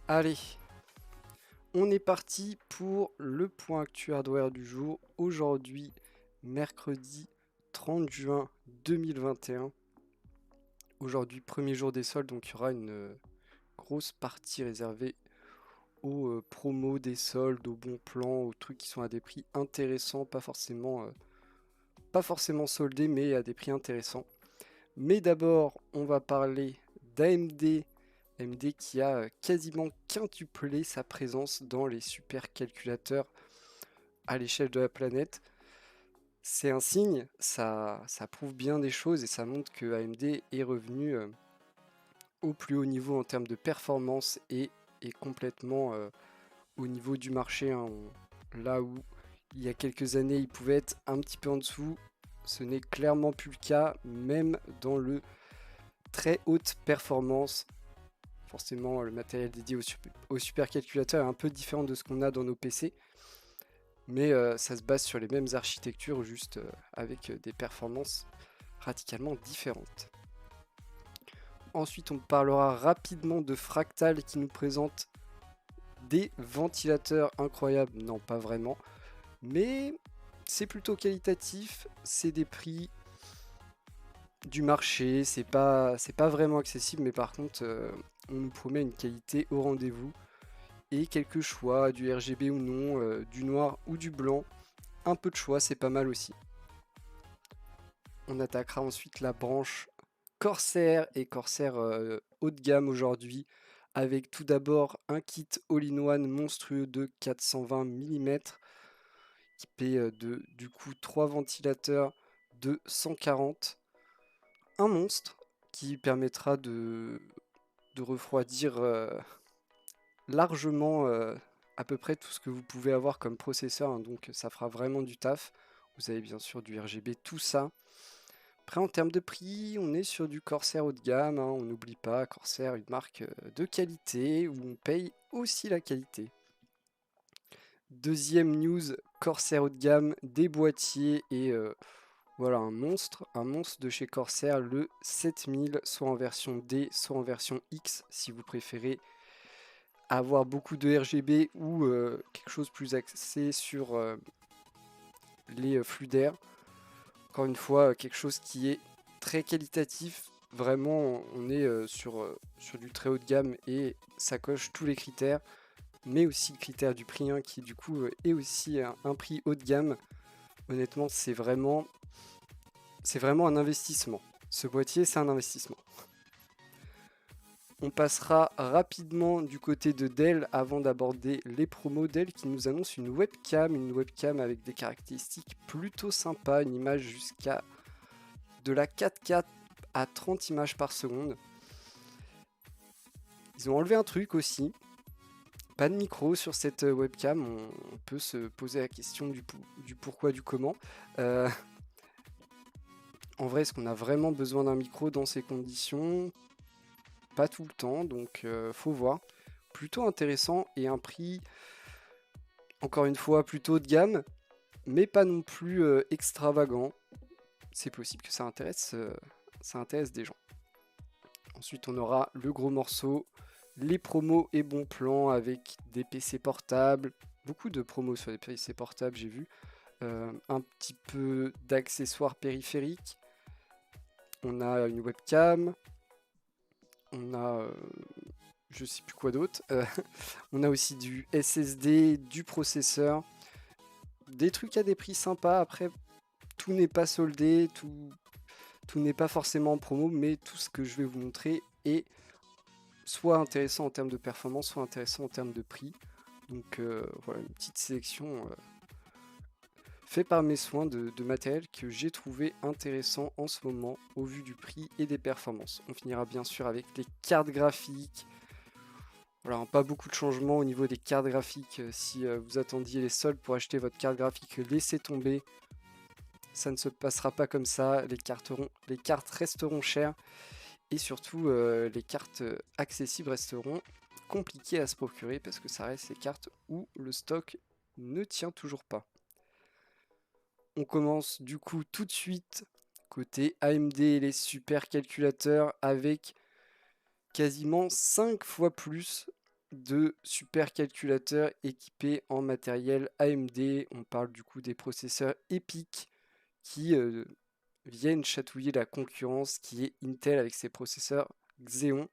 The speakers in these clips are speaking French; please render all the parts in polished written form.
Allez, on est parti pour le point actu hardware du jour. Aujourd'hui, mercredi 30 juin 2021. Aujourd'hui, premier jour des soldes, donc il y aura une grosse partie réservée aux promos des soldes, aux bons plans, aux trucs qui sont à des prix intéressants, pas forcément soldés, mais à des prix intéressants. Mais d'abord, on va parler d'AMD. AMD qui a quasiment quintuplé sa présence dans les supercalculateurs à l'échelle de la planète. C'est un signe, ça prouve bien des choses et ça montre que AMD est revenu au plus haut niveau en termes de performance et est complètement au niveau du marché, hein. Là où il y a quelques années il pouvait être un petit peu en dessous, ce n'est clairement plus le cas, même dans le très haute performance. Forcément, le matériel dédié au supercalculateur est un peu différent de ce qu'on a dans nos PC, mais ça se base sur les mêmes architectures, juste avec des performances radicalement différentes. Ensuite, on parlera rapidement de Fractal qui nous présente des ventilateurs incroyables. Non, pas vraiment, mais c'est plutôt qualitatif, c'est des prix du marché, c'est pas vraiment accessible, mais par contre, on nous promet une qualité au rendez-vous et quelques choix, du RGB ou non, du noir ou du blanc. Un peu de choix, c'est pas mal aussi. On attaquera ensuite la branche Corsair et Corsair haut de gamme aujourd'hui, avec tout d'abord un kit all-in-one monstrueux de 420 mm, équipé de du coup 3 ventilateurs de 140, un monstre qui permettra de refroidir largement à peu près tout ce que vous pouvez avoir comme processeur, hein, donc ça fera vraiment du taf. Vous avez bien sûr du RGB, tout ça. Après, en termes de prix, on est sur du Corsair haut de gamme, hein, on n'oublie pas, Corsair, une marque de qualité, où on paye aussi la qualité. Deuxième news, Corsair haut de gamme, des boîtiers et voilà un monstre de chez Corsair, le 7000, soit en version D, soit en version X, si vous préférez avoir beaucoup de RGB ou quelque chose plus axé sur les flux d'air. Encore une fois, quelque chose qui est très qualitatif. Vraiment, on est sur du très haut de gamme et ça coche tous les critères, mais aussi le critère du prix, hein, qui du coup est aussi un prix haut de gamme. Honnêtement, c'est vraiment un investissement. Ce boîtier, c'est un investissement. On passera rapidement du côté de Dell avant d'aborder les promos. Dell qui nous annonce une webcam avec des caractéristiques plutôt sympas, une image jusqu'à de la 4K à 30 images par seconde. Ils ont enlevé un truc aussi, pas de micro sur cette webcam. On peut se poser la question du pourquoi, du comment. Euh, En vrai, est-ce qu'on a vraiment besoin d'un micro dans ces conditions? Pas tout le temps, donc faut voir. Plutôt intéressant et un prix, encore une fois, plutôt haut de gamme, mais pas non plus extravagant. C'est possible que ça intéresse des gens. Ensuite, on aura le gros morceau, les promos et bons plans avec des PC portables. Beaucoup de promos sur les PC portables, j'ai vu. Un petit peu d'accessoires périphériques. On a une webcam. On a je sais plus quoi d'autre. On a aussi du SSD, du processeur. Des trucs à des prix sympas. Après, tout n'est pas soldé, tout n'est pas forcément en promo, mais tout ce que je vais vous montrer est soit intéressant en termes de performance, soit intéressant en termes de prix. Donc voilà, une petite sélection faite par mes soins de matériel que j'ai trouvé intéressant en ce moment au vu du prix et des performances. On finira bien sûr avec les cartes graphiques. Voilà, pas beaucoup de changements au niveau des cartes graphiques. Si vous attendiez les soldes pour acheter votre carte graphique, laissez tomber. Ça ne se passera pas comme ça. Les cartes resteront chères. Et surtout, les cartes accessibles resteront compliquées à se procurer parce que ça reste les cartes où le stock ne tient toujours pas. On commence du coup tout de suite côté AMD et les supercalculateurs avec quasiment 5 fois plus. de supercalculateurs équipés en matériel AMD. On parle du coup des processeurs EPYC qui viennent chatouiller la concurrence qui est Intel avec ses processeurs Xeon.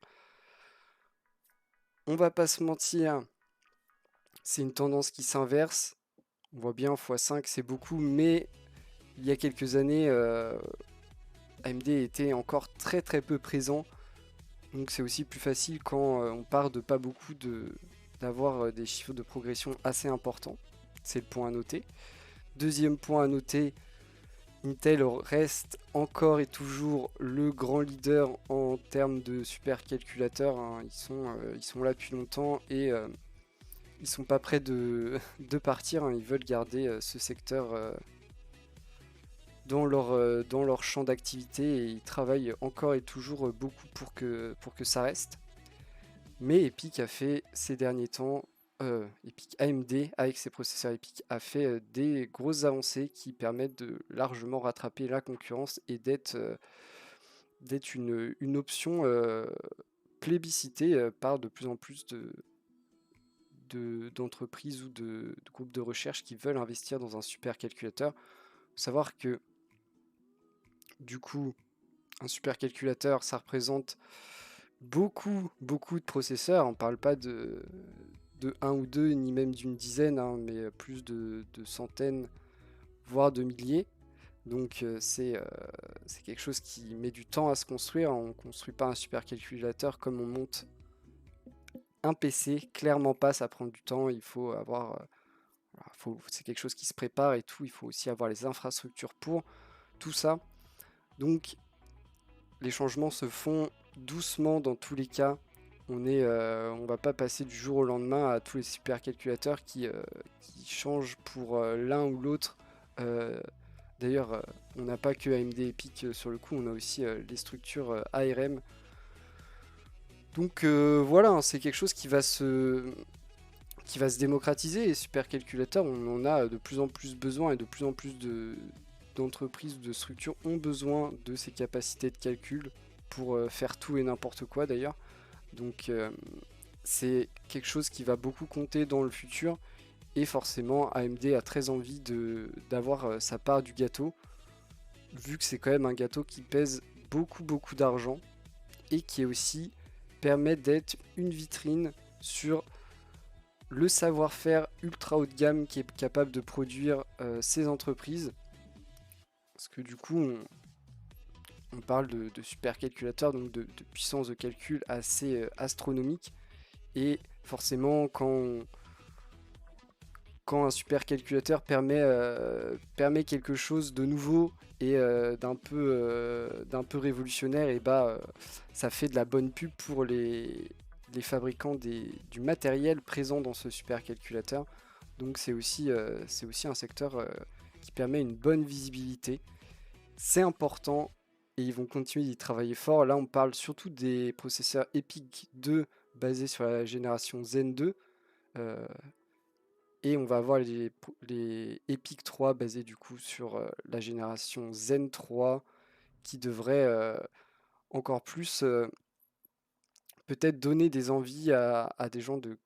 On va pas se mentir, c'est une tendance qui s'inverse. On voit bien x5 c'est beaucoup, mais il y a quelques années, AMD était encore très très peu présent. Donc c'est aussi plus facile quand on part de pas beaucoup d'avoir des chiffres de progression assez importants. C'est le point à noter. Deuxième point à noter, Intel reste encore et toujours le grand leader en termes de supercalculateurs. Hein. Ils sont là depuis longtemps et ils sont pas prêts de, de partir. Hein. Ils veulent garder ce secteur dans leur champ d'activité et ils travaillent encore et toujours beaucoup pour que ça reste. Mais Epic a fait ces derniers temps, Epic AMD avec ses processeurs Epic a fait des grosses avancées qui permettent de largement rattraper la concurrence et d'être une option plébiscitée par de plus en plus d'entreprises ou de groupes de recherche qui veulent investir dans un supercalculateur. Faut savoir que du coup, un supercalculateur, ça représente beaucoup de processeurs. On ne parle pas de un ou deux, ni même d'une dizaine, hein, mais plus de centaines, voire de milliers. Donc c'est quelque chose qui met du temps à se construire. On ne construit pas un supercalculateur comme on monte un PC. Clairement pas, ça prend du temps. Il faut avoir... c'est quelque chose qui se prépare et tout. Il faut aussi avoir les infrastructures pour tout ça. Donc les changements se font doucement dans tous les cas. On va pas passer du jour au lendemain à tous les supercalculateurs qui changent pour l'un ou l'autre. D'ailleurs, on n'a pas que AMD Epic sur le coup, on a aussi les structures ARM. Donc voilà, hein, c'est quelque chose qui va se démocratiser. Les supercalculateurs, on en a de plus en plus besoin et de plus en plus d'entreprises ou de structures ont besoin de ces capacités de calcul pour faire tout et n'importe quoi d'ailleurs. Donc c'est quelque chose qui va beaucoup compter dans le futur et forcément AMD a très envie d'avoir sa part du gâteau vu que c'est quand même un gâteau qui pèse beaucoup d'argent et qui aussi permet d'être une vitrine sur le savoir-faire ultra haut de gamme qui est capable de produire ces entreprises. Parce que du coup on parle de supercalculateurs, donc de puissance de calcul assez astronomique. Et forcément, quand un supercalculateur permet quelque chose de nouveau et d'un peu révolutionnaire, et bah ça fait de la bonne pub pour les fabricants du matériel présent dans ce supercalculateur. Donc c'est aussi un secteur qui permet une bonne visibilité. C'est important et ils vont continuer d'y travailler fort. Là, on parle surtout des processeurs EPYC 2 basés sur la génération Zen 2. Et on va avoir les EPYC 3 basés du coup sur la génération Zen 3 qui devrait encore plus peut-être donner des envies à des gens de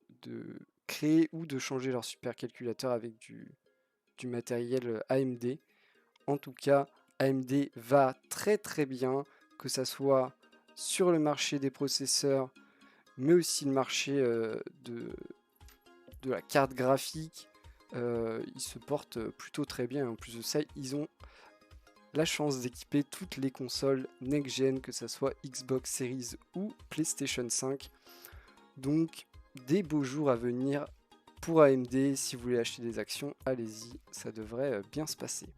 créer ou de changer leur supercalculateur avec du matériel AMD. En tout cas, AMD va très bien, que ça soit sur le marché des processeurs, mais aussi le marché de la carte graphique. Ils se portent plutôt très bien. En plus de ça, ils ont la chance d'équiper toutes les consoles next-gen, que ça soit Xbox Series ou PlayStation 5. Donc, des beaux jours à venir pour AMD. Si vous voulez acheter des actions, allez-y, ça devrait bien se passer.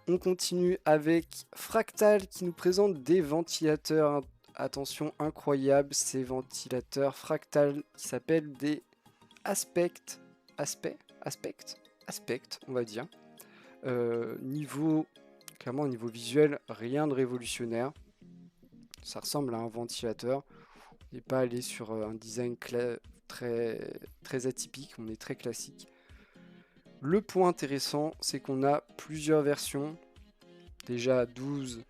On continue avec Fractal qui nous présente des ventilateurs. Attention, incroyable, ces ventilateurs Fractal qui s'appellent des Aspect, on va dire. Clairement, au niveau visuel, rien de révolutionnaire. Ça ressemble à un ventilateur. On n'est pas allé sur un design très atypique, on est très classique. Le point intéressant, c'est qu'on a plusieurs versions, déjà 12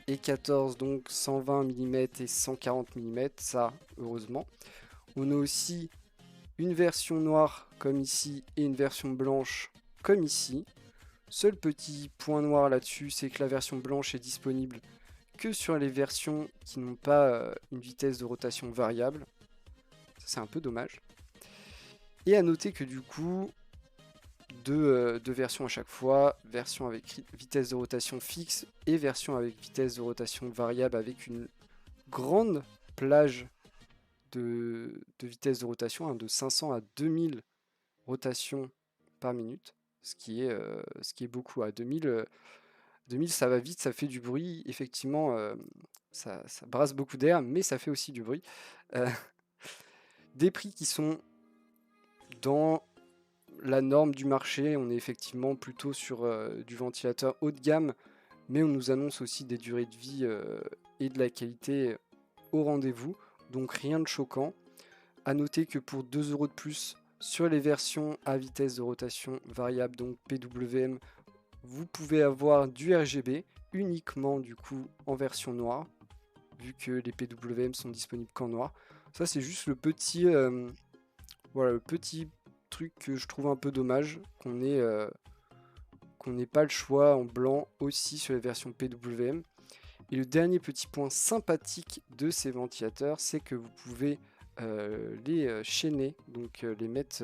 et 14, donc 120 mm et 140 mm, ça heureusement. On a aussi une version noire comme ici et une version blanche comme ici. Seul petit point noir là-dessus, c'est que la version blanche est disponible que sur les versions qui n'ont pas une vitesse de rotation variable. Ça, c'est un peu dommage. Et à noter que du coup, deux versions à chaque fois, version avec vitesse de rotation fixe et version avec vitesse de rotation variable avec une grande plage de vitesse de rotation, de 500 à 2000 rotations par minute, ce qui est beaucoup. À 2000, ça va vite, ça fait du bruit, effectivement, ça brasse beaucoup d'air, mais ça fait aussi du bruit. Des prix qui sont dans la norme du marché, on est effectivement plutôt sur du ventilateur haut de gamme, mais on nous annonce aussi des durées de vie et de la qualité au rendez-vous, donc rien de choquant. A noter que pour 2 € de plus sur les versions à vitesse de rotation variable, donc PWM, vous pouvez avoir du RGB uniquement du coup en version noire, vu que les PWM sont disponibles qu'en noir. Ça c'est juste le petit, voilà, le petit truc que je trouve un peu dommage, qu'on n'ait pas le choix en blanc aussi sur les versions PWM. Et le dernier petit point sympathique de ces ventilateurs, c'est que vous pouvez les chaîner, donc les mettre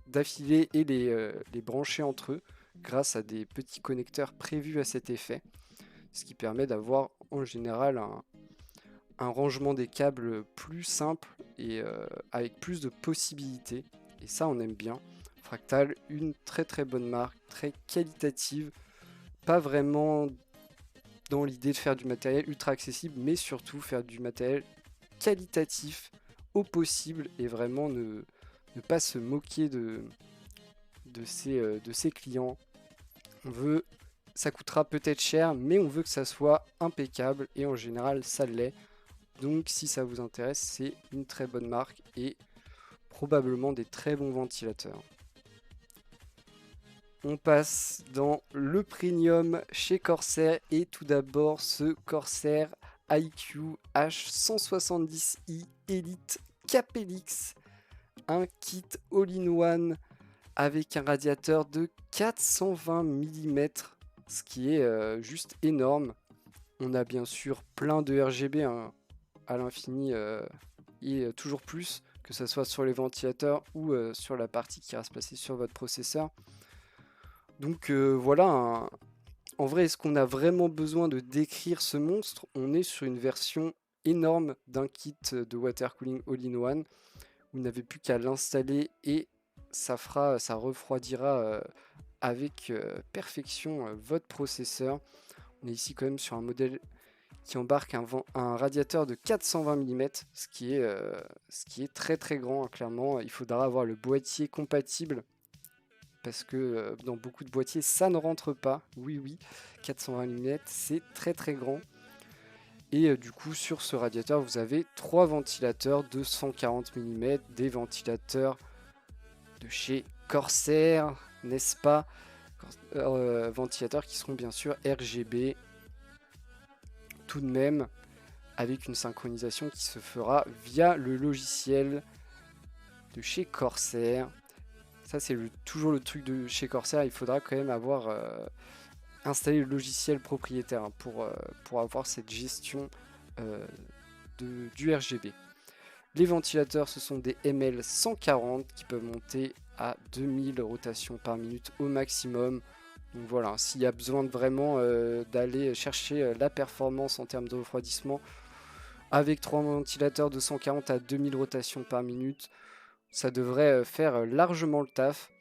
d'affilée et les brancher entre eux grâce à des petits connecteurs prévus à cet effet, ce qui permet d'avoir en général un rangement des câbles plus simple et avec plus de possibilités, et ça on aime bien. Fractal, une très très bonne marque, très qualitative, pas vraiment dans l'idée de faire du matériel ultra accessible, mais surtout faire du matériel qualitatif au possible et vraiment ne pas se moquer de ses clients. Ça coûtera peut-être cher, mais on veut que ça soit impeccable et en général ça l'est. Donc si ça vous intéresse, c'est une très bonne marque et probablement des très bons ventilateurs. On passe dans le premium chez Corsair et tout d'abord ce Corsair IQ H170i Elite Capelix, un kit all-in-one avec un radiateur de 420 mm, ce qui est juste énorme. On a bien sûr plein de RGB à l'infini et toujours plus, que ce soit sur les ventilateurs ou sur la partie qui va se placer sur votre processeur. Donc voilà, en vrai, est-ce qu'on a vraiment besoin de décrire ce monstre? On est sur une version énorme d'un kit de water cooling all-in-one. Vous n'avez plus qu'à l'installer et ça refroidira avec perfection votre processeur. On est ici quand même sur un modèle qui embarque un radiateur de 420 mm, ce qui est très très grand, hein, clairement. Il faudra avoir le boîtier compatible parce que dans beaucoup de boîtiers ça ne rentre pas. Oui, 420 mm, c'est très très grand. Et du coup sur ce radiateur vous avez 3 ventilateurs de 140 mm, des ventilateurs de chez Corsair, n'est-ce pas? Ventilateurs qui seront bien sûr RGB tout de même, avec une synchronisation qui se fera via le logiciel de chez Corsair. Ça c'est toujours le truc de chez Corsair, il faudra quand même avoir installé le logiciel propriétaire, hein, pour avoir cette gestion du RGB. Les ventilateurs, ce sont des ML 140 qui peuvent monter à 2000 rotations par minute au maximum. Donc voilà, s'il y a besoin de vraiment d'aller chercher la performance en termes de refroidissement, avec 3 ventilateurs de 140 à 2000 rotations par minute, ça devrait faire largement le taf.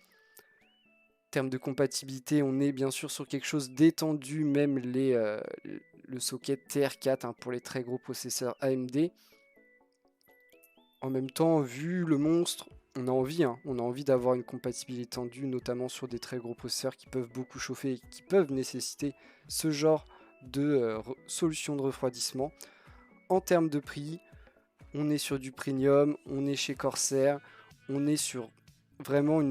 En termes de compatibilité, on est bien sûr sur quelque chose d'étendu, même le socket TR4 hein, pour les très gros processeurs AMD. En même temps, vu le monstre, on a envie d'avoir une compatibilité étendue, notamment sur des très gros processeurs qui peuvent beaucoup chauffer et qui peuvent nécessiter ce genre de solution de refroidissement. En termes de prix, on est sur du premium, on est chez Corsair, on est sur vraiment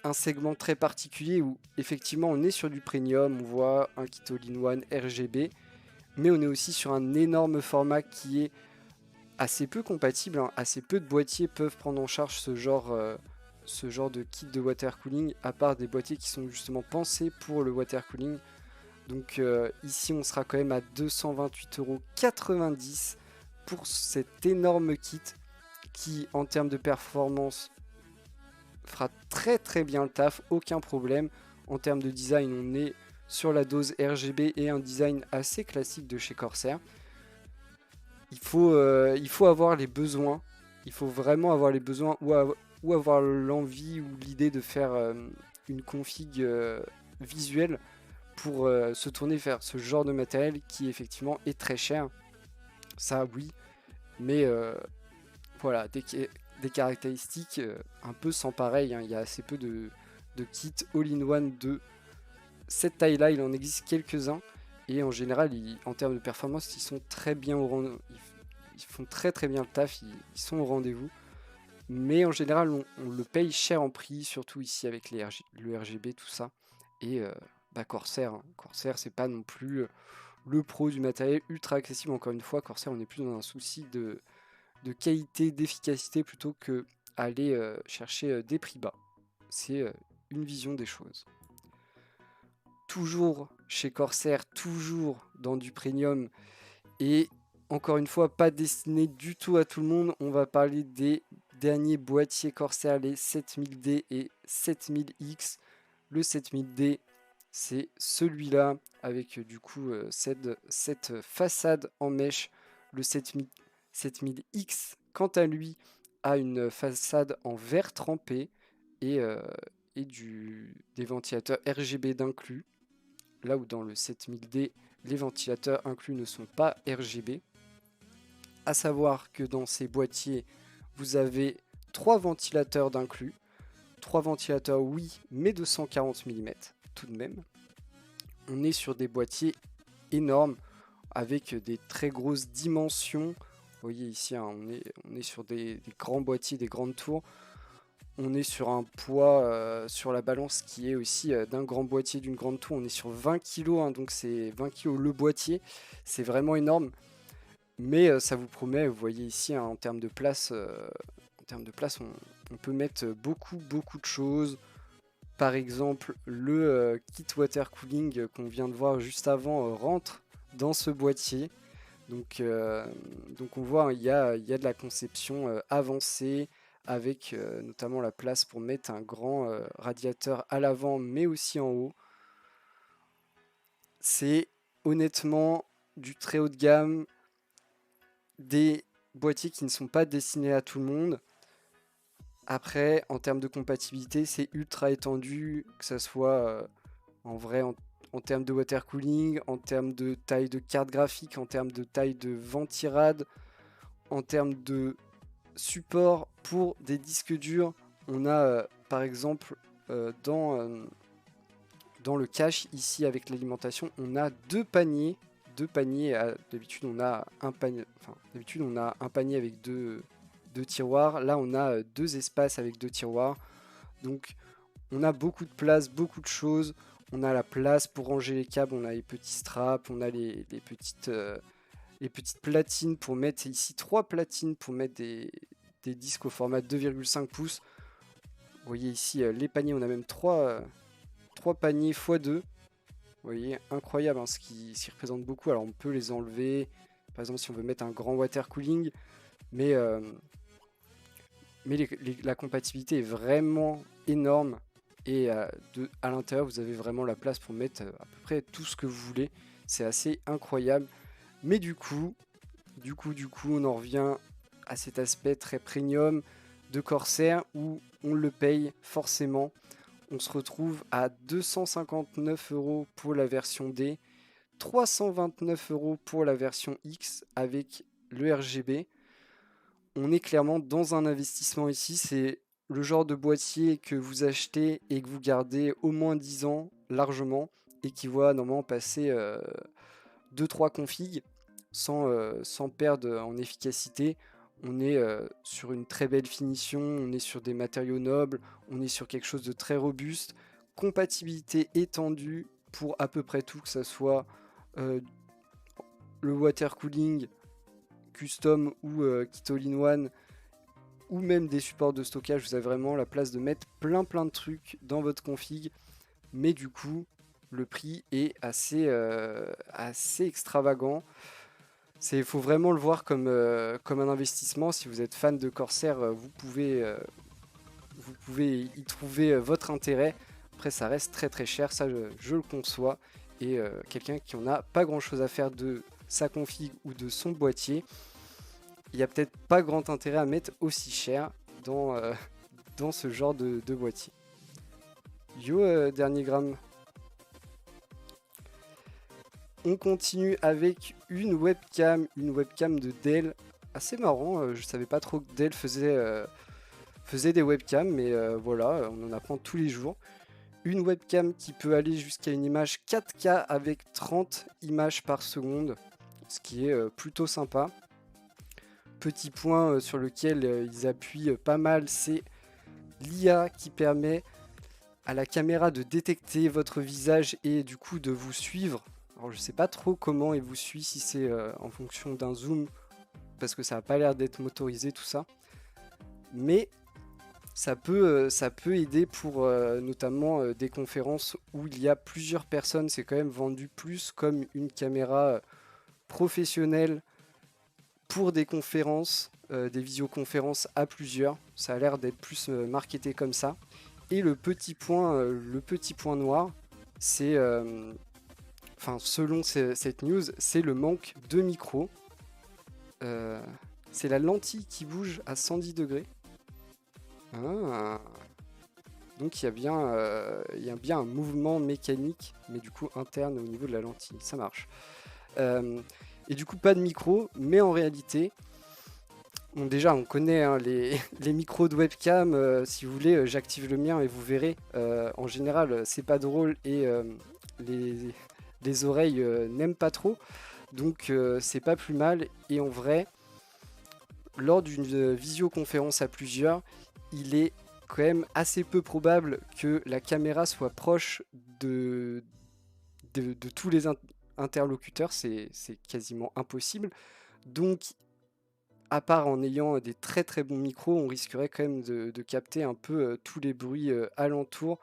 un segment très particulier où effectivement on est sur du premium, on voit un kit all-in-one RGB, mais on est aussi sur un énorme format qui est assez peu compatible, hein. Assez peu de boîtiers peuvent prendre en charge ce genre de kit de water cooling, à part des boîtiers qui sont justement pensés pour le water cooling. Donc ici on sera quand même à 228,90 € pour cet énorme kit qui en termes de performance fera très très bien le taf, aucun problème. En termes de design, on est sur la dose RGB et un design assez classique de chez Corsair. Il faut avoir les besoins, il faut vraiment avoir les besoins ou avoir l'envie ou l'idée de faire une config visuelle pour se tourner vers ce genre de matériel qui effectivement est très cher. Ça oui, mais voilà, des caractéristiques un peu sans pareil, hein. Il y a assez peu de kits all-in-one de cette taille-là, il en existe quelques-uns. Et en général, en termes de performance, ils sont très bien au rendez-vous. Ils font très très bien le taf, ils sont au rendez-vous. Mais en général, on le paye cher en prix, surtout ici avec le RGB, tout ça. Et Corsair, hein. Corsair, c'est pas non plus le pro du matériel ultra accessible. Encore une fois, Corsair, on est plus dans un souci de qualité, d'efficacité, plutôt que aller chercher des prix bas. C'est une vision des choses. Toujours chez Corsair, toujours dans du premium, et encore une fois pas destiné du tout à tout le monde. On va parler des derniers boîtiers Corsair, les 7000D et 7000X. Le 7000D, c'est celui-là avec du coup cette façade en mèche. Le 7000X, quant à lui, a une façade en verre trempé et des ventilateurs RGB d'inclus. Là où dans le 7000D, les ventilateurs inclus ne sont pas RGB. À savoir que dans ces boîtiers, vous avez 3 ventilateurs d'inclus. 3 ventilateurs, oui, mais de 140 mm tout de même. On est sur des boîtiers énormes avec des très grosses dimensions. Vous voyez ici, hein, on est sur des grands boîtiers, des grandes tours. On est sur un poids sur la balance qui est aussi d'un grand boîtier, d'une grande tour. On est sur 20 kg, hein, donc c'est 20 kg le boîtier. C'est vraiment énorme. Mais ça vous promet, vous voyez ici, hein, en termes de place, on peut mettre beaucoup de choses. Par exemple, le kit water cooling qu'on vient de voir juste avant rentre dans ce boîtier. Donc on voit, hein, il y a de la conception avancée, avec notamment la place pour mettre un grand radiateur à l'avant mais aussi en haut. C'est honnêtement du très haut de gamme, des boîtiers qui ne sont pas destinés à tout le monde. Après, en termes de compatibilité, c'est ultra étendu, que ce soit en vrai en termes de water cooling, en termes de taille de carte graphique, en termes de taille de ventirad, en termes de support pour des disques durs. On a par exemple dans le cache ici avec l'alimentation, on a deux paniers. D'habitude on a un panier avec deux tiroirs. Là on a deux espaces avec deux tiroirs. Donc on a beaucoup de place, beaucoup de choses. On a la place pour ranger les câbles, on a les petits straps, on a les petites platines pour mettre ici 3 platines pour mettre des disques au format 2,5 pouces. Vous voyez ici les paniers, on a même 3 paniers x2. Vous voyez, incroyable, hein, ce qui représente beaucoup. Alors on peut les enlever, par exemple si on veut mettre un grand water cooling, mais la compatibilité est vraiment énorme. Et à l'intérieur, vous avez vraiment la place pour mettre à peu près tout ce que vous voulez. C'est assez incroyable. Mais du coup, on en revient à cet aspect très premium de Corsair où on le paye forcément. On se retrouve à 259 € pour la version D, 329 € pour la version X avec le RGB. On est clairement dans un investissement ici. C'est le genre de boîtier que vous achetez et que vous gardez au moins 10 ans largement et qui voit normalement passer 2-3 configs sans perdre en efficacité. On est sur une très belle finition, on est sur des matériaux nobles, on est sur quelque chose de très robuste. Compatibilité étendue pour à peu près tout, que ce soit le water cooling custom ou kit all-in-one, ou même des supports de stockage. Vous avez vraiment la place de mettre plein de trucs dans votre config, mais du coup le prix est assez extravagant. Il faut vraiment le voir comme un investissement. Si vous êtes fan de Corsair, vous pouvez y trouver votre intérêt. Après, ça reste très cher, ça je le conçois. Et quelqu'un qui en a pas grand chose à faire de sa config ou de son boîtier, il n'y a peut-être pas grand intérêt à mettre aussi cher dans ce genre de boîtier. Yo, dernier gramme. On continue avec une webcam de Dell. Assez marrant, je savais pas trop que Dell faisait des webcams, mais voilà, on en apprend tous les jours. Une webcam qui peut aller jusqu'à une image 4K avec 30 images par seconde, ce qui est plutôt sympa. Petit point sur lequel ils appuient pas mal, c'est l'IA qui permet à la caméra de détecter votre visage et du coup de vous suivre. Alors je sais pas trop comment il vous suit, si c'est en fonction d'un zoom, parce que ça n'a pas l'air d'être motorisé tout ça. Mais ça peut aider pour notamment des conférences où il y a plusieurs personnes. C'est quand même vendu plus comme une caméra professionnelle pour des conférences, des visioconférences à plusieurs. Ça a l'air d'être plus marketé comme ça. Et le petit point noir, c'est, selon cette news, c'est le manque de micro. C'est la lentille qui bouge à 110 degrés. Ah. Donc il y a bien un mouvement mécanique, mais du coup interne au niveau de la lentille. Ça marche. Et du coup pas de micro, mais en réalité, bon, déjà on connaît hein, les micros de webcam. Si vous voulez, j'active le mien et vous verrez. En général, c'est pas drôle et les oreilles n'aiment pas trop. Donc c'est pas plus mal. Et en vrai, lors d'une visioconférence à plusieurs, il est quand même assez peu probable que la caméra soit proche de tous les interlocuteurs. C'est quasiment impossible. Donc, à part en ayant des très bons micros, on risquerait quand même de capter un peu tous les bruits alentours,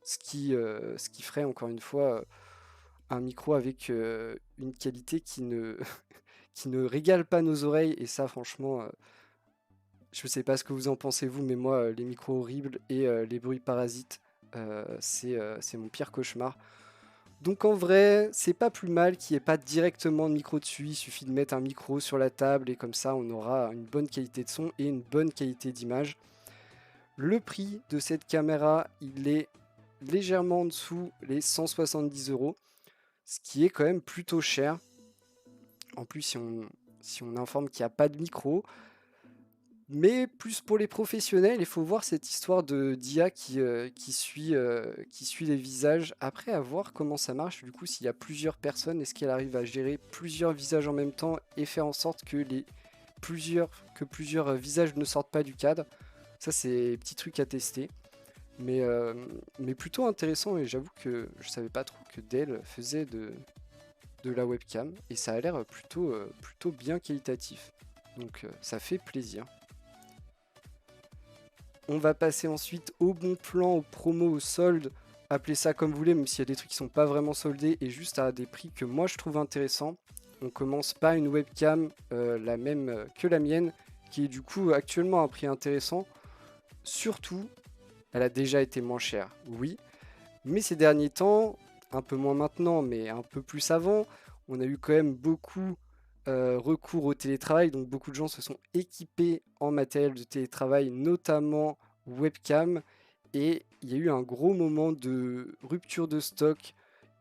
ce qui ferait encore une fois un micro avec une qualité qui ne, qui ne régale pas nos oreilles. Et ça, franchement, je sais pas ce que vous en pensez vous, mais moi, les micros horribles et les bruits parasites, c'est mon pire cauchemar. Donc en vrai, c'est pas plus mal qu'il n'y ait pas directement de micro dessus. Il suffit de mettre un micro sur la table et comme ça, on aura une bonne qualité de son et une bonne qualité d'image. Le prix de cette caméra, il est légèrement en dessous les 170 €, ce qui est quand même plutôt cher. En plus, si on informe qu'il n'y a pas de micro, mais plus pour les professionnels, il faut voir cette histoire d'IA qui suit les visages. Après, à voir comment ça marche. Du coup, s'il y a plusieurs personnes, est-ce qu'elle arrive à gérer plusieurs visages en même temps et faire en sorte que plusieurs visages ne sortent pas du cadre. Ça, c'est petit truc à tester. Mais plutôt intéressant, et j'avoue que je savais pas trop que Dell faisait de la webcam. Et ça a l'air plutôt bien qualitatif. Donc ça fait plaisir. On va passer ensuite au bon plan, aux promos, aux soldes. Appelez ça comme vous voulez, même s'il y a des trucs qui sont pas vraiment soldés et juste à des prix que moi je trouve intéressants. On commence par une webcam, la même que la mienne, qui est du coup actuellement à un prix intéressant. Surtout, elle a déjà été moins chère, oui. Mais ces derniers temps, un peu moins maintenant, mais un peu plus avant, on a eu quand même beaucoup recours au télétravail. Donc beaucoup de gens se sont équipés en matériel de télétravail, notamment webcam. Et il y a eu un gros moment de rupture de stock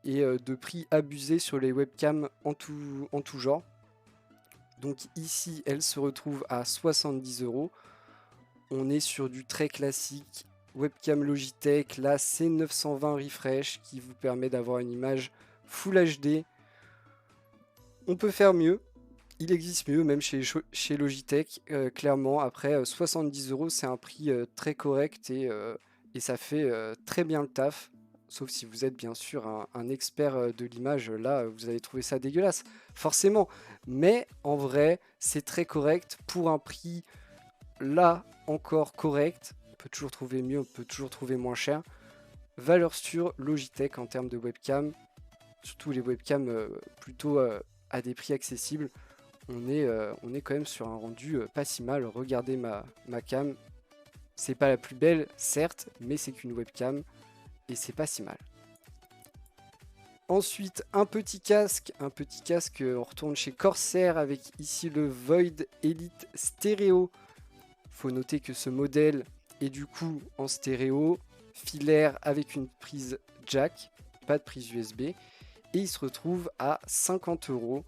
et de prix abusés sur les webcams en tout genre. Donc ici, elle se retrouve à 70 €. On est sur du très classique webcam Logitech, la C920 refresh qui vous permet d'avoir une image Full HD. On peut faire mieux, Il existe mieux, même chez Logitech, clairement. Après, 70 euros, c'est un prix très correct et ça fait très bien le taf. Sauf si vous êtes bien sûr un expert de l'image, là, vous allez trouver ça dégueulasse, forcément. Mais en vrai, c'est très correct pour un prix, là, encore correct. On peut toujours trouver mieux, on peut toujours trouver moins cher. Valeur sûre, Logitech en termes de webcam, surtout les webcams plutôt à des prix accessibles. On est quand même sur un rendu pas si mal. Regardez ma cam. C'est pas la plus belle, certes, mais c'est qu'une webcam et c'est pas si mal. Ensuite, un petit casque. On retourne chez Corsair avec ici le Void Elite Stereo. Faut noter que ce modèle est du coup en stéréo, filaire avec une prise jack, pas de prise USB, et il se retrouve à 50 euros.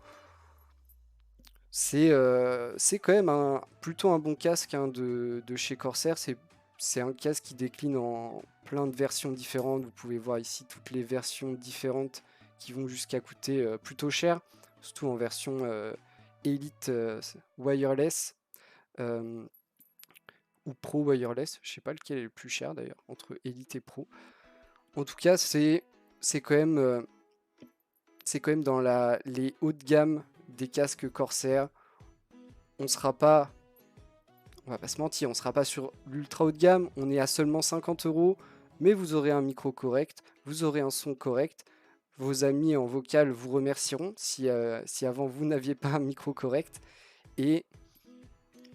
C'est quand même plutôt un bon casque hein, de chez Corsair. C'est un casque qui décline en plein de versions différentes. Vous pouvez voir ici toutes les versions différentes qui vont jusqu'à coûter plutôt cher, surtout en version Elite Wireless euh, ou Pro Wireless. Je sais pas lequel est le plus cher d'ailleurs, entre Elite et Pro. En tout cas, c'est quand même, dans les hauts de gamme des casques Corsair. On sera pas, on va pas se mentir, on sera pas sur l'ultra haut de gamme, on est à seulement 50 euros, mais vous aurez un micro correct, vous aurez un son correct, vos amis en vocal vous remercieront si avant vous n'aviez pas un micro correct, et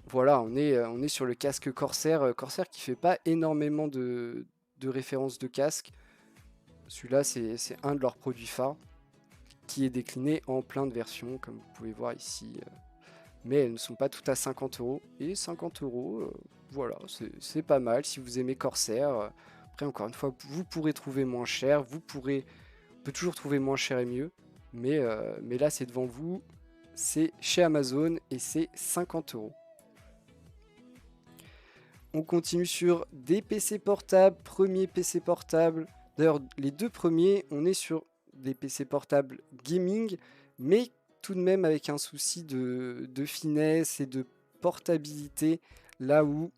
voilà, on est sur le casque Corsair, Corsair qui fait pas énormément de références de casque. Celui-là, c'est un de leurs produits phares qui est décliné en plein de versions, comme vous pouvez voir ici. Mais elles ne sont pas toutes à 50 euros. Et 50 euros, voilà, c'est pas mal si vous aimez Corsair. Après, encore une fois, vous pourrez trouver moins cher. On peut toujours trouver moins cher et mieux. Mais là, c'est devant vous. C'est chez Amazon et c'est 50 euros. On continue sur des PC portables. Premier PC portable. D'ailleurs, les deux premiers, on est sur des PC portables gaming, mais tout de même avec un souci de finesse et de portabilité, là où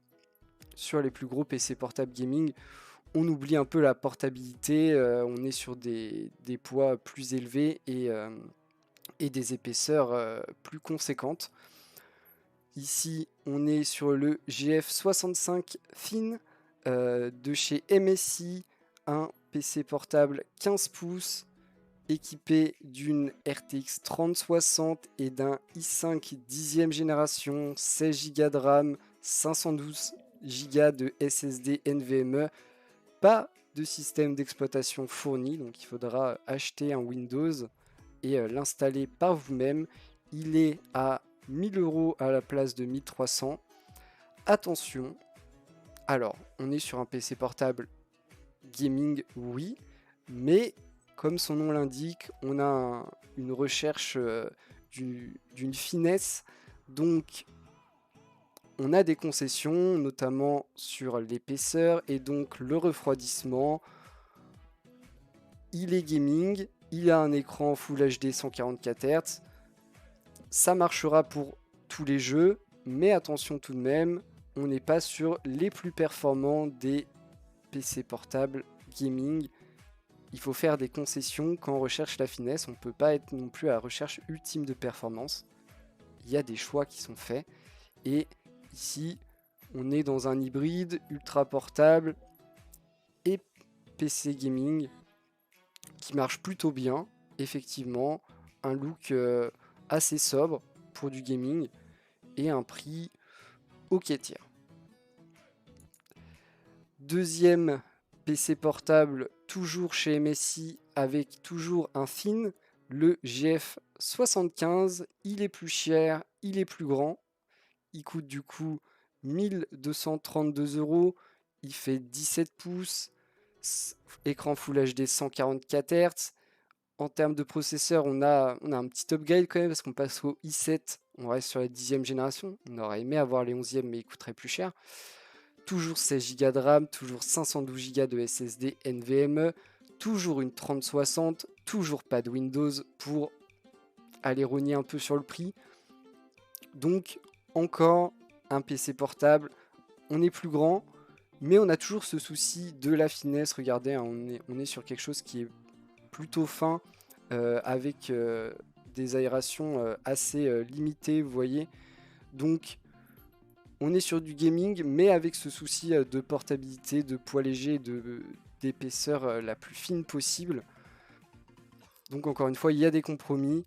sur les plus gros PC portables gaming, on oublie un peu la portabilité, on est sur des poids plus élevés et des épaisseurs plus conséquentes. Ici, on est sur le GF65 Thin de chez MSI, un PC portable 15 pouces équipé d'une RTX 3060 et d'un i5 10e génération, 16 Go de RAM, 512 Go de SSD NVMe, pas de système d'exploitation fourni, donc il faudra acheter un Windows et l'installer par vous-même. Il est à 1000 euros à la place de 1300. Attention, alors on est sur un PC portable gaming, oui, mais comme son nom l'indique, on a une recherche d'une finesse, donc on a des concessions, notamment sur l'épaisseur et donc le refroidissement. Il est gaming, il a un écran Full HD 144 Hz, ça marchera pour tous les jeux, mais attention tout de même, on n'est pas sur les plus performants des PC portables gaming. Il faut faire des concessions quand on recherche la finesse. On ne peut pas être non plus à la recherche ultime de performance. Il y a des choix qui sont faits. Et ici, on est dans un hybride ultra portable et PC gaming qui marche plutôt bien. Effectivement, un look assez sobre pour du gaming et un prix ok tier. Deuxième PC portable, toujours chez MSI, avec toujours un Thin, le GF75. Il est plus cher, il est plus grand. Il coûte du coup 1232 euros. Il fait 17 pouces. Écran Full HD 144 Hz. En termes de processeur, on a un petit upgrade quand même parce qu'on passe au i7. On reste sur la 10e génération. On aurait aimé avoir les 11e, mais il coûterait plus cher. Toujours 16 Go de RAM, toujours 512 Go de SSD NVMe, toujours une 3060, toujours pas de Windows pour aller rogner un peu sur le prix. Donc encore un PC portable, on est plus grand, mais on a toujours ce souci de la finesse. Regardez, hein, on est sur quelque chose qui est plutôt fin, avec des aérations assez limitées, vous voyez. Donc on est sur du gaming, mais avec ce souci de portabilité, de poids léger, d'épaisseur la plus fine possible. Donc encore une fois, il y a des compromis.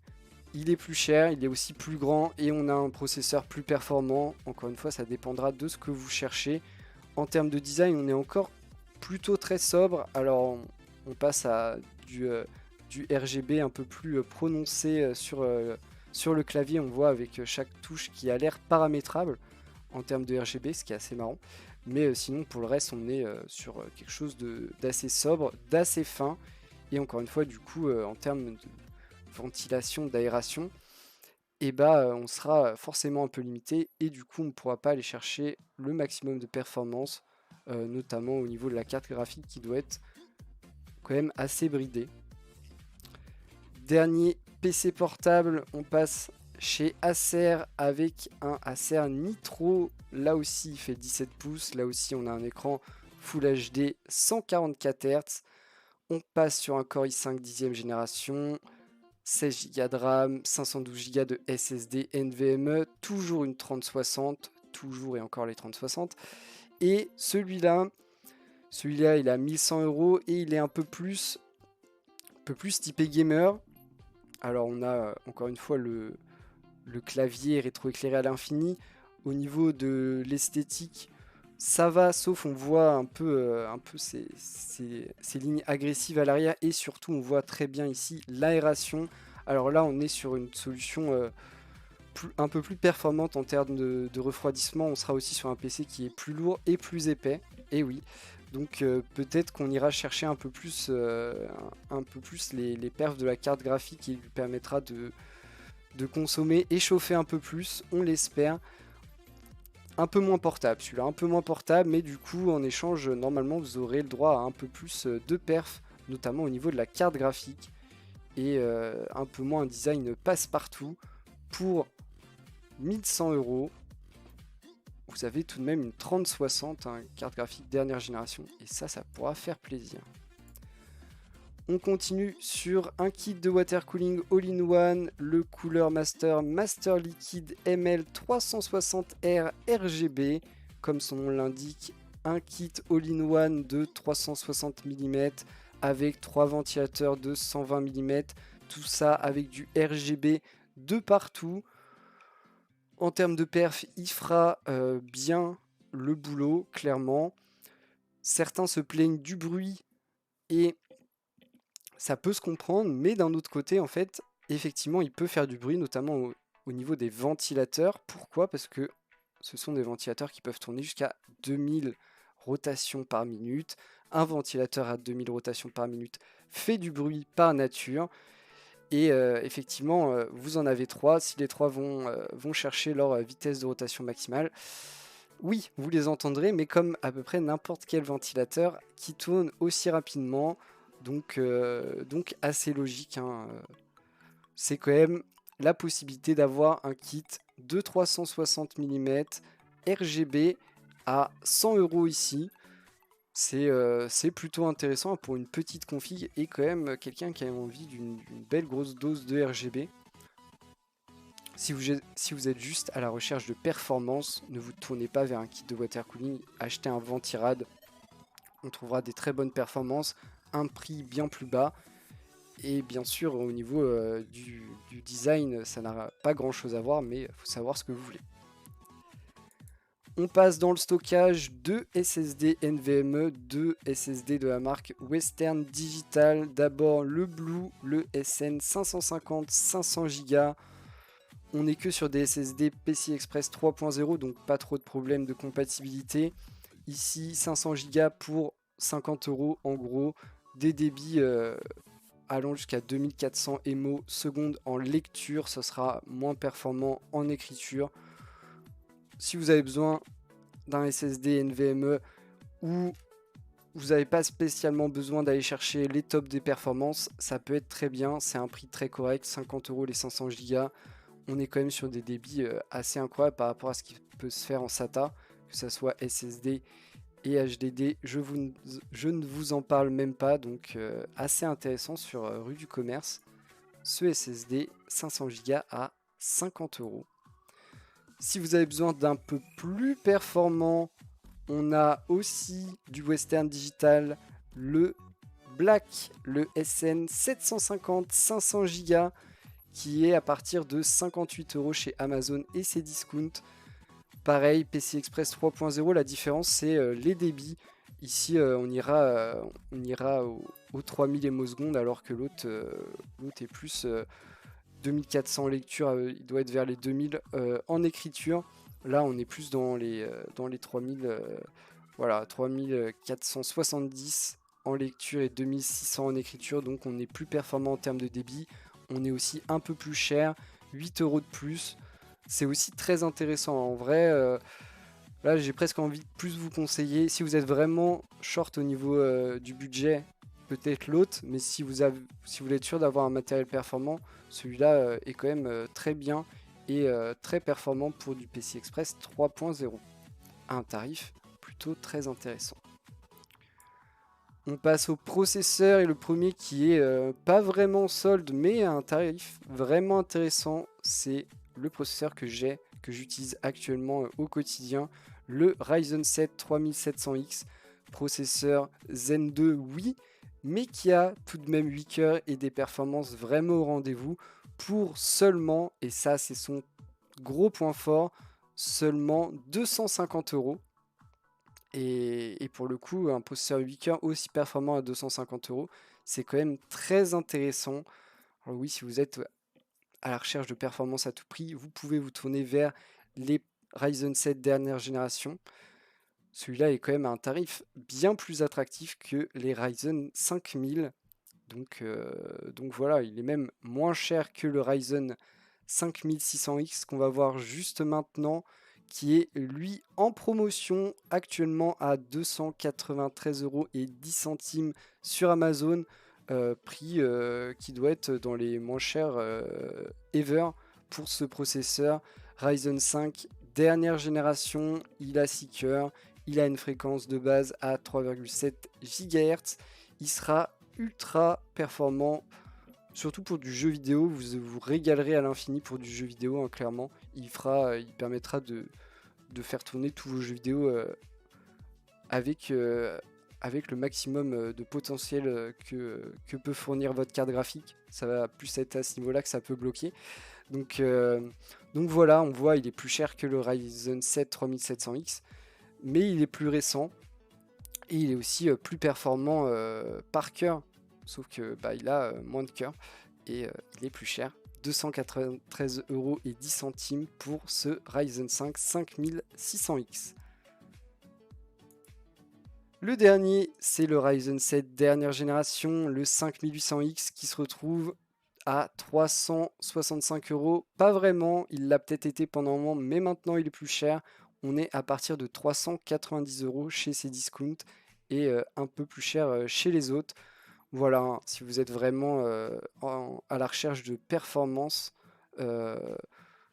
Il est plus cher, il est aussi plus grand et on a un processeur plus performant. Encore une fois, ça dépendra de ce que vous cherchez. En termes de design, on est encore plutôt très sobre. Alors, on passe à du RGB un peu plus prononcé sur le clavier. On voit avec chaque touche qui a l'air paramétrable en termes de RGB, ce qui est assez marrant. Mais sinon, pour le reste, on est sur quelque chose d'assez sobre, d'assez fin. Et encore une fois, du coup, en termes de ventilation, d'aération, et bah on sera forcément un peu limité et du coup on ne pourra pas aller chercher le maximum de performance, notamment au niveau de la carte graphique qui doit être quand même assez bridée. Dernier PC portable, on passe chez Acer avec un Acer Nitro. Là aussi il fait 17 pouces, là aussi on a un écran Full HD 144 Hz. On passe sur un Core i5 10e génération, 16 Go de RAM, 512 Go de SSD NVMe, toujours une 3060, toujours et encore les 3060. Et celui-là, il a 1100 € et il est un peu plus typé gamer. Alors on a encore une fois le clavier rétroéclairé à l'infini. Au niveau de l'esthétique, ça va, sauf on voit un peu ces lignes agressives à l'arrière et surtout on voit très bien ici l'aération. Alors là on est sur une solution un peu plus performante en termes de refroidissement. On sera aussi sur un PC qui est plus lourd et plus épais, et oui. Donc peut-être qu'on ira chercher un peu plus les perfs de la carte graphique qui lui permettra de consommer et chauffer un peu plus, on l'espère. Un peu moins portable, celui-là un peu moins portable, mais du coup en échange normalement vous aurez le droit à un peu plus de perf, notamment au niveau de la carte graphique, et un peu moins un design passe-partout. Pour 1100 €, vous avez tout de même une 3060, hein, carte graphique dernière génération, et ça pourra faire plaisir. On continue sur un kit de water cooling all-in-one, le Cooler Master Liquid ML360R RGB. Comme son nom l'indique, un kit all-in-one de 360 mm avec 3 ventilateurs de 120 mm. Tout ça avec du RGB de partout. En termes de perf, il fera bien le boulot, clairement. Certains se plaignent du bruit et ça peut se comprendre, mais d'un autre côté, en fait, effectivement, il peut faire du bruit, notamment au niveau des ventilateurs. Pourquoi? Parce que ce sont des ventilateurs qui peuvent tourner jusqu'à 2000 rotations par minute. Un ventilateur à 2000 rotations par minute fait du bruit par nature. Et effectivement, vous en avez 3. Si les 3 vont chercher leur vitesse de rotation maximale, oui, vous les entendrez, mais comme à peu près n'importe quel ventilateur qui tourne aussi rapidement. Donc assez logique, hein. C'est quand même la possibilité d'avoir un kit de 360 mm RGB à 100 € ici. C'est plutôt intéressant pour une petite config et quand même quelqu'un qui a envie d'une belle grosse dose de RGB. Si vous êtes juste à la recherche de performance, ne vous tournez pas vers un kit de water cooling, achetez un Ventirad. On trouvera des très bonnes performances, un prix bien plus bas. Et bien sûr, au niveau du design, ça n'a pas grand chose à voir, mais il faut savoir ce que vous voulez. On passe dans le stockage de SSD NVMe, 2 SSD de la marque Western Digital. D'abord le Blue, le SN 550 500 Go. On n'est que sur des SSD PCI Express 3.0, donc pas trop de problèmes de compatibilité. Ici, 500 Go pour 50 € en gros, des débits allant jusqu'à 2400 MO secondes en lecture, ce sera moins performant en écriture. Si vous avez besoin d'un SSD NVMe ou vous n'avez pas spécialement besoin d'aller chercher les tops des performances, ça peut être très bien, c'est un prix très correct, 50 € les 500 Go. on est quand même sur des débits assez incroyables par rapport à ce qui peut se faire en SATA, que ce soit SSD et HDD. Je ne vous en parle même pas, donc assez intéressant sur Rue du Commerce. Ce SSD 500 Go à 50 €. Si vous avez besoin d'un peu plus performant, on a aussi du Western Digital, le Black, le SN 750 500 Go qui est à partir de 58 € chez Amazon et ses discounts. Pareil, PCI Express 3.0, la différence c'est les débits. Ici on ira au 3000 ms alors que l'autre est plus 2400 lectures, il doit être vers les 2000 en écriture. Là on est plus dans les 3000, voilà, 3470 en lecture et 2600 en écriture, donc on est plus performant en termes de débit. On est aussi un peu plus cher, 8 € de plus. C'est aussi très intéressant. En vrai, là j'ai presque envie de plus vous conseiller. Si vous êtes vraiment short au niveau du budget, peut-être l'autre, mais si vous voulez être sûr d'avoir un matériel performant, celui-là est quand même très bien et très performant pour du PCI Express 3.0 à un tarif plutôt très intéressant. On passe au processeur et le premier qui est pas vraiment solde mais à un tarif vraiment intéressant, c'est le processeur que j'utilise actuellement au quotidien, le Ryzen 7 3700X, processeur Zen 2 oui, mais qui a tout de même 8 cœurs et des performances vraiment au rendez-vous pour seulement, et ça c'est son gros point fort, seulement 250 €. Et pour le coup, un processeur 8 cœurs aussi performant à 250 €, c'est quand même très intéressant. Alors oui, si vous êtes à la recherche de performance à tout prix, vous pouvez vous tourner vers les Ryzen 7 dernière génération. Celui-là est quand même à un tarif bien plus attractif que les Ryzen 5000. Donc voilà, il est même moins cher que le Ryzen 5600X qu'on va voir juste maintenant, qui est lui en promotion actuellement à 293,10 € sur Amazon, prix qui doit être dans les moins chers ever pour ce processeur Ryzen 5 dernière génération. Il a 6 cœurs, il a une fréquence de base à 3,7 GHz, il sera ultra performant, surtout pour du jeu vidéo. Vous vous régalerez à l'infini pour du jeu vidéo, hein, clairement. Il permettra de faire tourner tous vos jeux vidéo avec le maximum de potentiel que peut fournir votre carte graphique. Ça va plus être à ce niveau-là que ça peut bloquer. Donc voilà, on voit il est plus cher que le Ryzen 7 3700X, mais il est plus récent et il est aussi plus performant par cœur, sauf que il a moins de cœur et il est plus cher. 293,10 € pour ce Ryzen 5 5600X. Le dernier, c'est le Ryzen 7 dernière génération, le 5800X, qui se retrouve à 365 €. Pas vraiment, il l'a peut-être été pendant un moment, mais maintenant il est plus cher. On est à partir de 390 € chez ces discounts et un peu plus cher chez les autres. Voilà, hein, si vous êtes vraiment à la recherche de performance,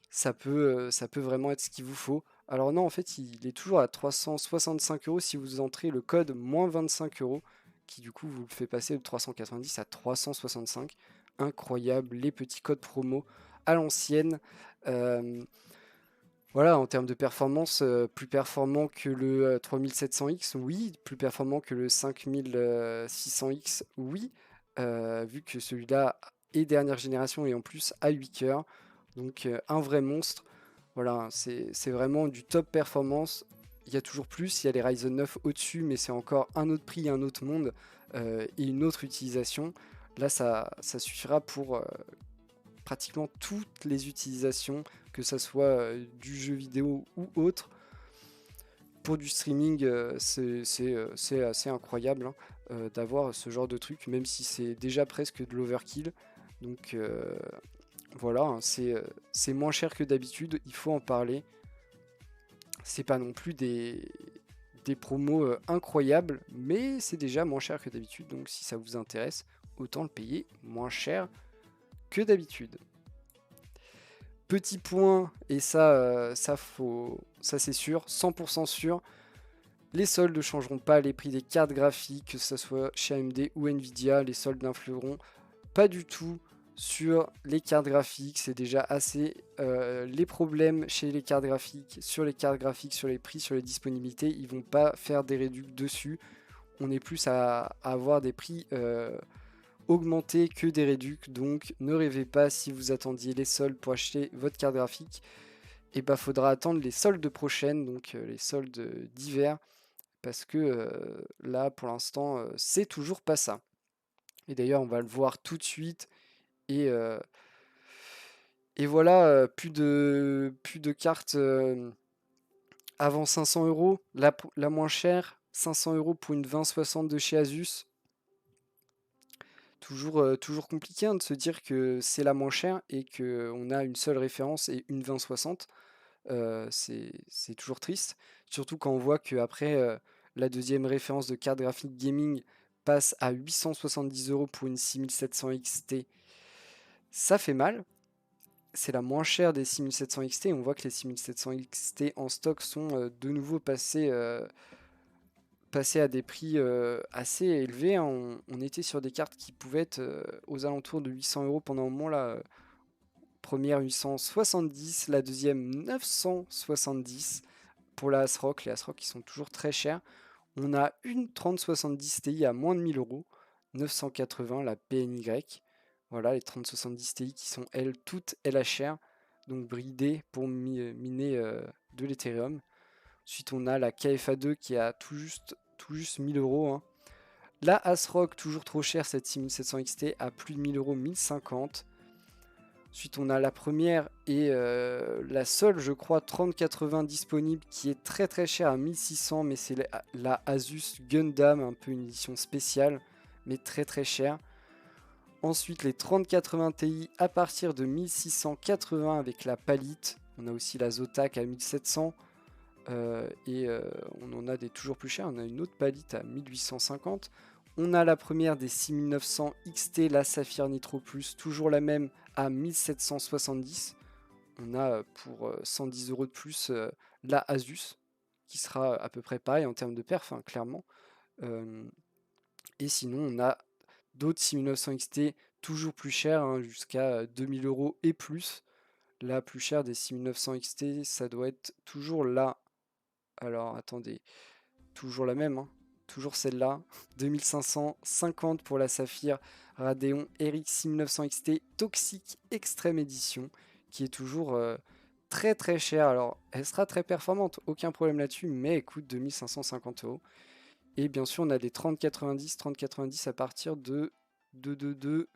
ça peut vraiment être ce qu'il vous faut. Alors non, en fait, il est toujours à 365 € si vous entrez le code moins 25 €, qui du coup vous le fait passer de 390 à 365. Incroyable, les petits codes promo à l'ancienne. Voilà, en termes de performance, plus performant que le 3700X, oui. Plus performant que le 5600X, oui. Vu que celui-là est dernière génération et en plus a 8 cœurs. Donc un vrai monstre. Voilà, c'est vraiment du top performance. Il y a toujours plus, il y a les Ryzen 9 au-dessus, mais c'est encore un autre prix, un autre monde et une autre utilisation. Là, ça suffira pour pratiquement toutes les utilisations, que ça soit du jeu vidéo ou autre. Pour du streaming, c'est assez incroyable hein, d'avoir ce genre de truc, même si c'est déjà presque de l'overkill. Donc voilà, hein, c'est moins cher que d'habitude, il faut en parler. C'est pas non plus des promos incroyables, mais c'est déjà moins cher que d'habitude. Donc si ça vous intéresse, autant le payer moins cher que d'habitude. Petit point, et ça c'est sûr, 100% sûr, les soldes ne changeront pas les prix des cartes graphiques, que ce soit chez AMD ou Nvidia, les soldes n'influeront pas du tout sur les cartes graphiques, c'est déjà assez. Les problèmes chez les cartes graphiques, sur les cartes graphiques, sur les prix, sur les disponibilités, ils vont pas faire des réductions dessus. On est plus à avoir des prix augmentés que des réductions, donc ne rêvez pas si vous attendiez les soldes pour acheter votre carte graphique. Et bah faudra attendre les soldes prochaines, donc les soldes d'hiver, parce que là pour l'instant c'est toujours pas ça. Et d'ailleurs on va le voir tout de suite. Et, euh, et voilà, plus de cartes avant 500 euros. La moins chère, 500 euros pour une 2060 de chez Asus. Toujours compliqué de se dire que c'est la moins chère et qu'on a une seule référence et une 2060. C'est toujours triste. Surtout quand on voit qu'après, la deuxième référence de carte graphique gaming passe à 870 euros pour une 6700 XT. Ça fait mal. C'est la moins chère des 6700 XT. On voit que les 6700 XT en stock sont de nouveau passés à des prix assez élevés, hein. On était sur des cartes qui pouvaient être aux alentours de 800 euros pendant un moment là. Première 870, la deuxième 970 pour la ASRock. Les ASRock qui sont toujours très chers. On a une 3070 Ti à moins de 1000 euros, 980 la PNY. Voilà les 3070 Ti qui sont elles toutes LHR, donc bridées pour miner de l'Ethereum. Ensuite on a la KFA2 qui a tout juste 1000 euros, hein. La ASRock toujours trop chère, cette 6700 XT à plus de 1000 euros, 1050. Ensuite, on a la première et la seule, je crois, 3080 disponible qui est très très chère à 1600, mais c'est la Asus Gundam, un peu une édition spéciale, mais très très chère. Ensuite, les 3080 Ti à partir de 1680 avec la Palette. On a aussi la Zotac à 1700. On en a des toujours plus chers. On a une autre Palette à 1850. On a la première des 6900 XT, la Saphir Nitro Plus, toujours la même à 1770. On a pour 110 euros de plus la Asus, qui sera à peu près pareil en termes de perf, hein, clairement. Et sinon, on a d'autres 6900 XT toujours plus chers, hein, jusqu'à 2000 euros et plus. La plus chère des 6900 XT, ça doit être toujours là. Alors attendez, toujours la même, hein. Toujours celle-là, 2550 pour la Saphir Radeon RX 6900 XT Toxic Extreme Edition, qui est toujours très très chère. Alors, elle sera très performante, aucun problème là-dessus, mais elle coûte 2550 euros. Et bien sûr, on a des 3090 à partir de 222.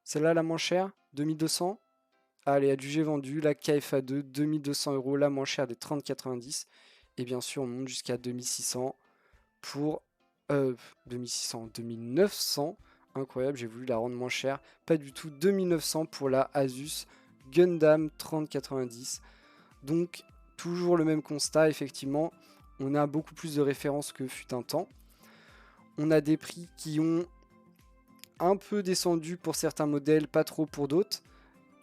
Celle-là, la moins chère, 2200. Allez, adjugé vendu, la KFA2, 2200 euros, la moins chère des 3090. Et bien sûr, on monte jusqu'à 2600 pour 2600, 2900. Incroyable, j'ai voulu la rendre moins chère. Pas du tout, 2900 pour la Asus Gundam 3090. Donc, toujours le même constat, effectivement. On a beaucoup plus de références que fut un temps. On a des prix qui ont un peu descendu pour certains modèles, pas trop pour d'autres.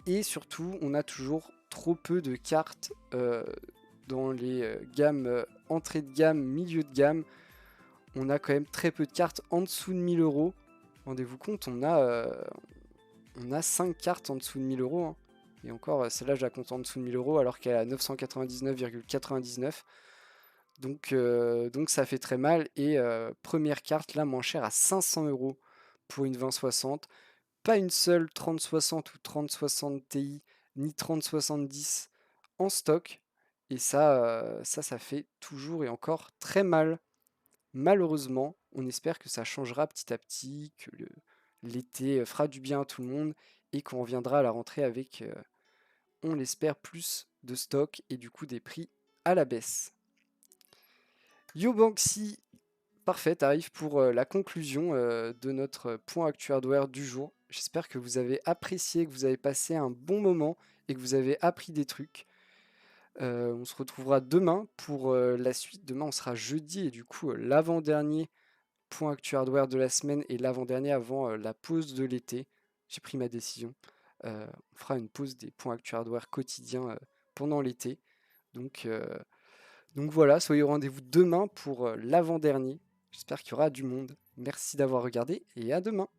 Et surtout, on a toujours trop peu de cartes dans les gammes entrée de gamme, milieu de gamme. On a quand même très peu de cartes en dessous de 1000 euros. Rendez-vous compte, on a 5 cartes en dessous de 1000 euros, hein. Et encore, celle-là, je la compte en dessous de 1000 euros alors qu'elle est à 999,99. Donc ça fait très mal. Et première carte, la moins chère, à 500 euros pour une 2060. Pas une seule 3060 ou 3060 Ti, ni 3070 en stock. Et ça fait toujours et encore très mal. Malheureusement, on espère que ça changera petit à petit, que l'été fera du bien à tout le monde et qu'on reviendra à la rentrée avec, on l'espère, plus de stock et du coup des prix à la baisse. Yo Banksy, parfait, arrive pour la conclusion de notre point actu hardware du jour. J'espère que vous avez apprécié, que vous avez passé un bon moment et que vous avez appris des trucs. On se retrouvera demain pour la suite. Demain, on sera jeudi et du coup, l'avant-dernier point actu hardware de la semaine et l'avant-dernier avant la pause de l'été. J'ai pris ma décision. On fera une pause des points actu hardware quotidiens pendant l'été. Donc, donc voilà, soyez au rendez-vous demain pour l'avant-dernier. J'espère qu'il y aura du monde. Merci d'avoir regardé et à demain.